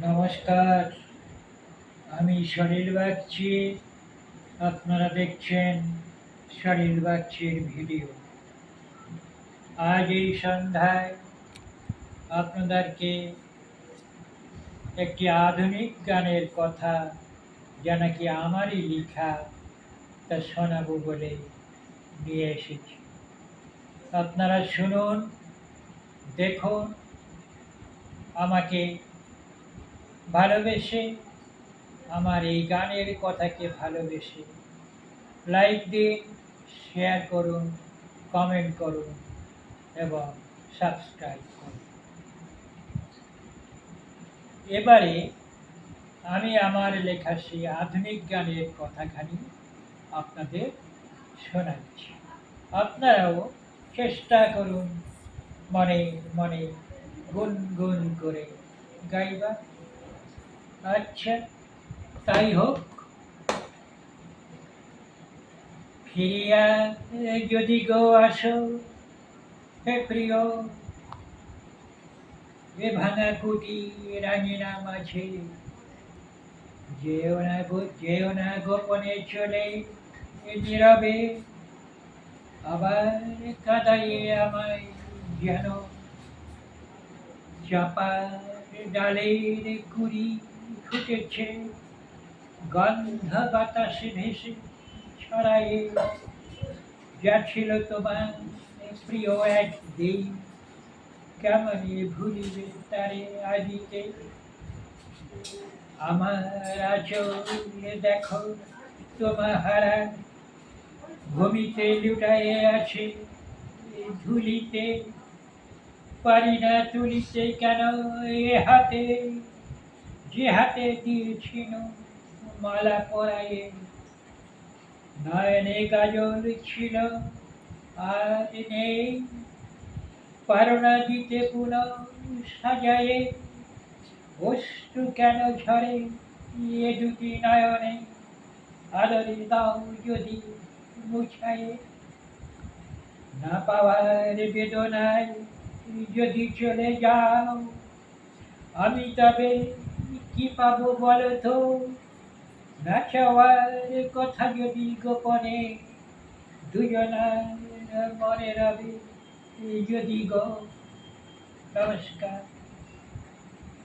নমস্কার, আমি সলিল বাগচি। আপনারা দেখছেন সলিল বাগচির ভিডিও। আজ এই সন্ধ্যায় আপনাদেরকে একটি আধুনিক গানের কথা, যা নাকি আমারই লেখা, তা শোনাবো বলে নিয়ে এসেছি। আপনারা শুনুন, দেখুন, আমাকে ভালোবেসে, আমার এই গানের কথাকে ভালোবেসে লাইক দিন, শেয়ার করুন, কমেন্ট করুন এবং সাবস্ক্রাইব করুন। এবারে আমি আমার লেখা সেই আধুনিক গানের কথাখানি আপনাদের শোনাচ্ছি। আপনারাও চেষ্টা করুন মনে মনে গুনগুন করে গাইবার। আচ্ছা, তাই হোক। ফিরিয়া যদি গো আসো হে প্রিয়, এ ভাঙা কুটি রাঙিনা মাঝে, যেও না গোপনে চলে নীরবে, আবার কাঁদাইয়ে আমায় যেন চাপার ডালের কুড়ি ফুটেছে, গন্ধ বাতাসে ভেসে ছড়ায়ে, যা ছিল তোমার প্রিয় একদিন, কেমনে ভুলিবে তারে আজিতে। আমার আঁচলে দেখো তোমার হারা, ভূমিতে লুটায়ে আছে ধুলিতে, পারি না তুলিতে কেন এ হাতে, যে হাতে দিয়েছিল মালা পরায়ে। নয়নে কাজল ছিল আর নেই, পারো না দিতে পুনঃ সাজায়ে, অশ্রু কেন ঝরে এ দুটি নয়নে, আদরে দাও যদি মুছায়ে। না পাওয়ার বেদনায় যদি চলে যাও, আমি তবে কি পাবো বলো তো, না চাওয়ার কথা যদি গোপনে দুজনার মনে রবে যদি গো। নমস্কার।